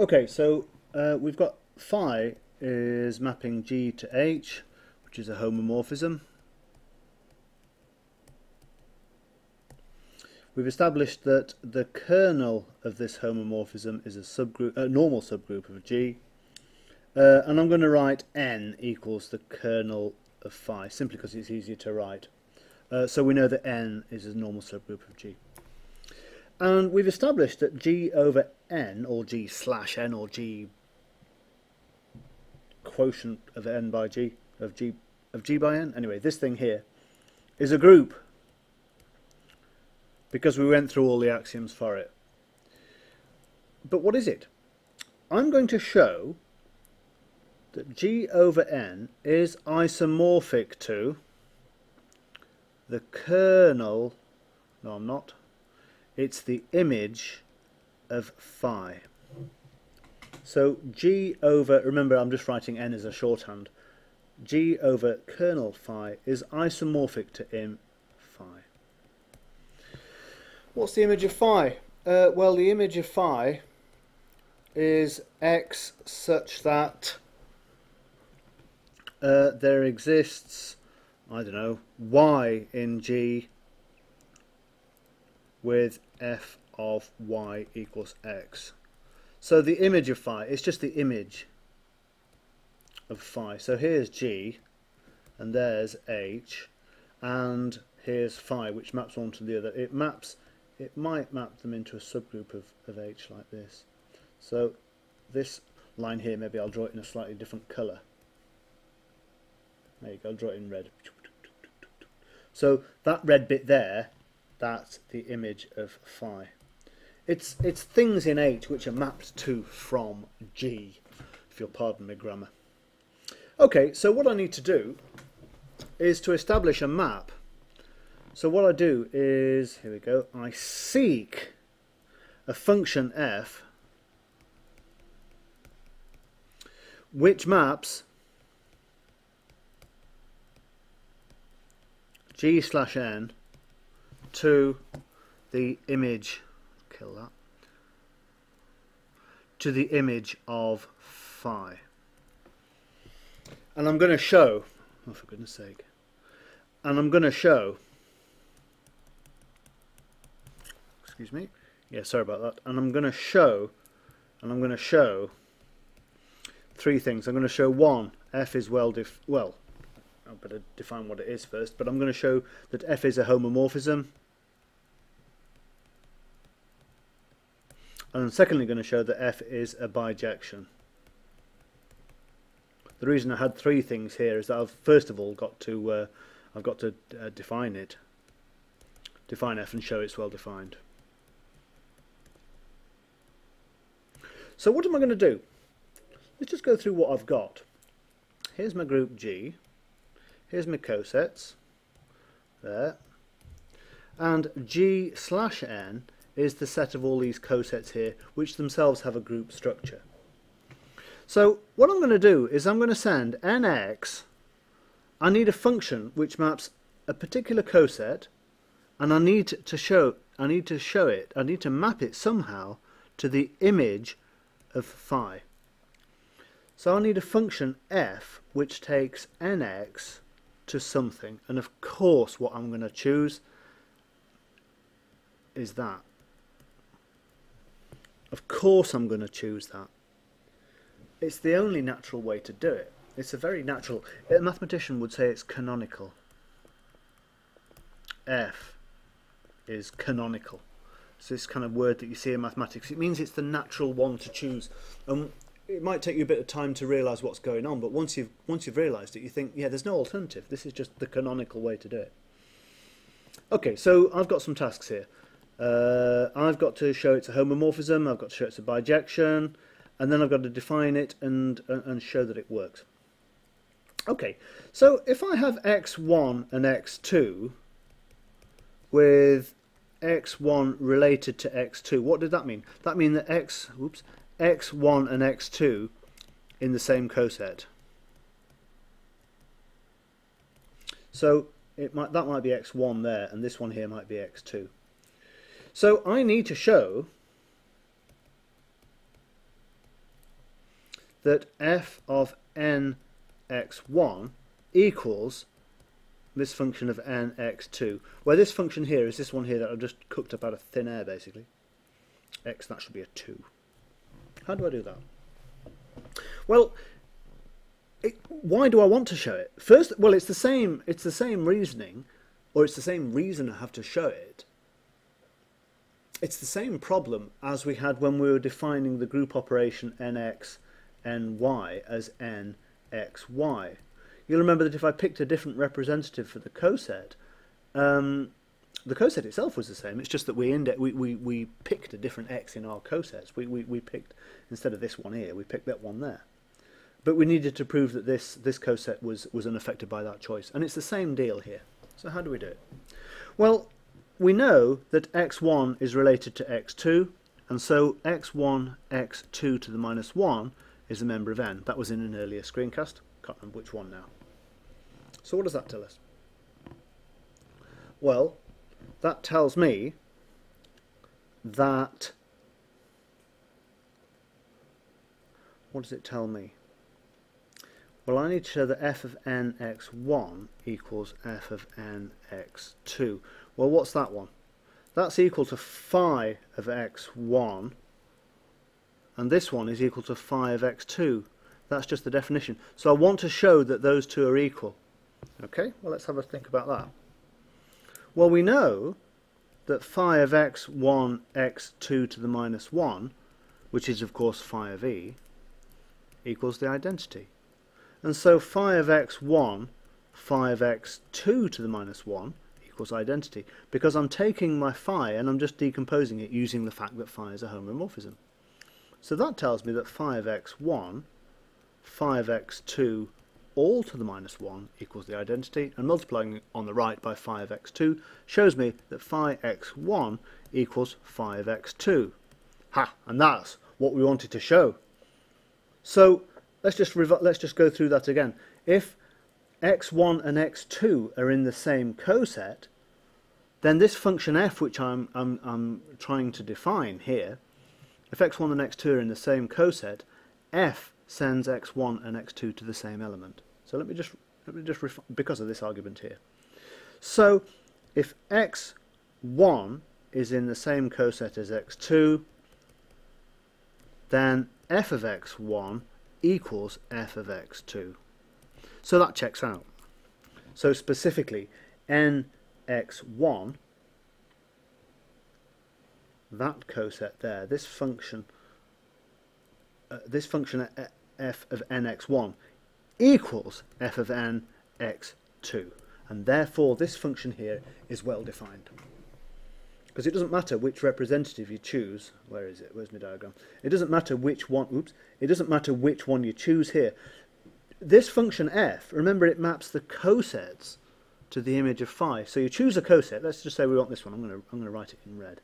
Okay, so we've got phi is mapping G to H, which is a homomorphism. We've established that the kernel of this homomorphism is a subgroup, a normal subgroup of G, and I'm going to write n equals the kernel of phi, simply because it's easier to write. So we know that n is a normal subgroup of G. And we've established that G over n, or G slash n, or G quotient of n by G, of G by n, anyway, this thing here is a group, because we went through all the axioms for it. But what is it? I'm going to show that G over n is isomorphic to the kernel, no I'm not, it's the image of phi. So G over, remember I'm just writing n as a shorthand, G over kernel phi is isomorphic to im phi. What's the image of phi? Well, the image of phi is x such that there exists, I don't know, y in G with f of y equals x. So the image of phi is just the image of phi. So here's G, and there's H, and here's phi, which maps one to the other. It might map them into a subgroup of H like this. So this line here, maybe I'll draw it in a slightly different colour. There you go, I'll draw it in red. So that red bit there, that's the image of phi. It's things in H which are mapped to from G, if you'll pardon my grammar. Okay, so what I need to do is to establish a map. So what I do is, here we go, I seek a function f which maps G slash n to the image, kill that, to the image of phi. And I'm going to show, oh for goodness sake, and I'm going to show, excuse me, yeah, sorry about that, and I'm going to show three things. I'm going to show one, f is well, I better define what it is first, but I'm going to show that f is a homomorphism. And I'm secondly going to show that f is a bijection. The reason I had three things here is that I've first of all got to define it, define f and show it's well defined. So what am I going to do? Let's just go through what I've got. Here's my group G. Here's my cosets, there, and G slash n is the set of all these cosets here, which themselves have a group structure. So what I'm going to do is I'm going to send nx, I need a function which maps a particular coset, and I need to map it somehow to the image of phi. So I need a function f which takes nx to something, and of course what I'm going to choose is that. Of course I'm going to choose that. It's the only natural way to do it. It's a very natural, a mathematician would say it's canonical. F is canonical. It's this kind of word that you see in mathematics. It means it's the natural one to choose. It might take you a bit of time to realise what's going on, but once you've realised it, you think, yeah, there's no alternative. This is just the canonical way to do it. Okay, so I've got some tasks here. I've got to show it's a homomorphism, I've got to show it's a bijection, and then I've got to define it and show that it works. Okay, so if I have x1 and x2 with x1 related to x2, what did that mean? That means that x1 and x2 in the same coset. So that might be x1 there, and this one here might be x2. So I need to show that f of nx1 equals this function of nx2, where this function here is this one here that I've just cooked up out of thin air, basically. X, that should be a 2. How do I do that? Well, why do I want to show it? First, well, it's the same reasoning, or it's the same reason I have to show it. It's the same problem as we had when we were defining the group operation nx, ny as nxy. You'll remember that if I picked a different representative for the coset itself was the same. It's just that we picked a different x in our cosets. We picked, instead of this one here, we picked that one there. But we needed to prove that this coset was unaffected by that choice. And it's the same deal here. So how do we do it? Well, we know that x1 is related to x2, and so x1, x2 to the minus 1 is a member of n. That was in an earlier screencast. Can't remember which one now. So what does that tell us? Well, that tells me that... What does it tell me? Well, I need to show that f of nx1 equals f of nx2. Well, what's that one? That's equal to phi of x1, and this one is equal to phi of x2. That's just the definition. So I want to show that those two are equal. Okay, well, let's have a think about that. Well, we know that phi of x1, x2 to the minus 1, which is, of course, phi of e, equals the identity. And so phi of x1, phi of x2 to the minus 1 equals identity, because I'm taking my phi and I'm just decomposing it using the fact that phi is a homomorphism. So that tells me that phi of x1, phi of x2 all to the minus 1 equals the identity, and multiplying on the right by phi of x2 shows me that phi x1 equals phi of x2. Ha! And that's what we wanted to show. So let's just go through that again. If x1 and x2 are in the same coset, then this function f, which I'm trying to define here, if x1 and x2 are in the same coset, f sends x1 and x2 to the same element. So let me just because of this argument here. So if x1 is in the same coset as x2, then f of x1 equals f of x2. So that checks out. So specifically, nx1, that coset there, this function f of nx1 equals f of nx2, and therefore this function here is well defined. Because it doesn't matter which representative you choose. Where is it? Where's my diagram? It doesn't matter which one. Oops! It doesn't matter which one you choose here. This function f, remember, it maps the cosets to the image of phi. So you choose a coset. Let's just say we want this one. I'm going to write it in red.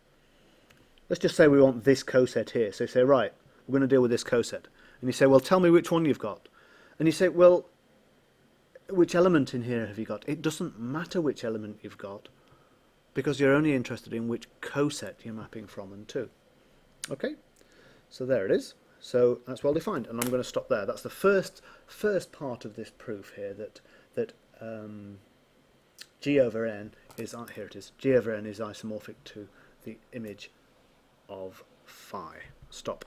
Let's just say we want this coset here. So you say, right, we're going to deal with this coset. And you say, well, tell me which one you've got. And you say, well, which element in here have you got? It doesn't matter which element you've got, because you're only interested in which coset you're mapping from and to. Okay, so there it is. So that's well defined, and I'm going to stop there. That's the first part of this proof here, that G over n is, here it is, G over n is isomorphic to the image of phi. Stop.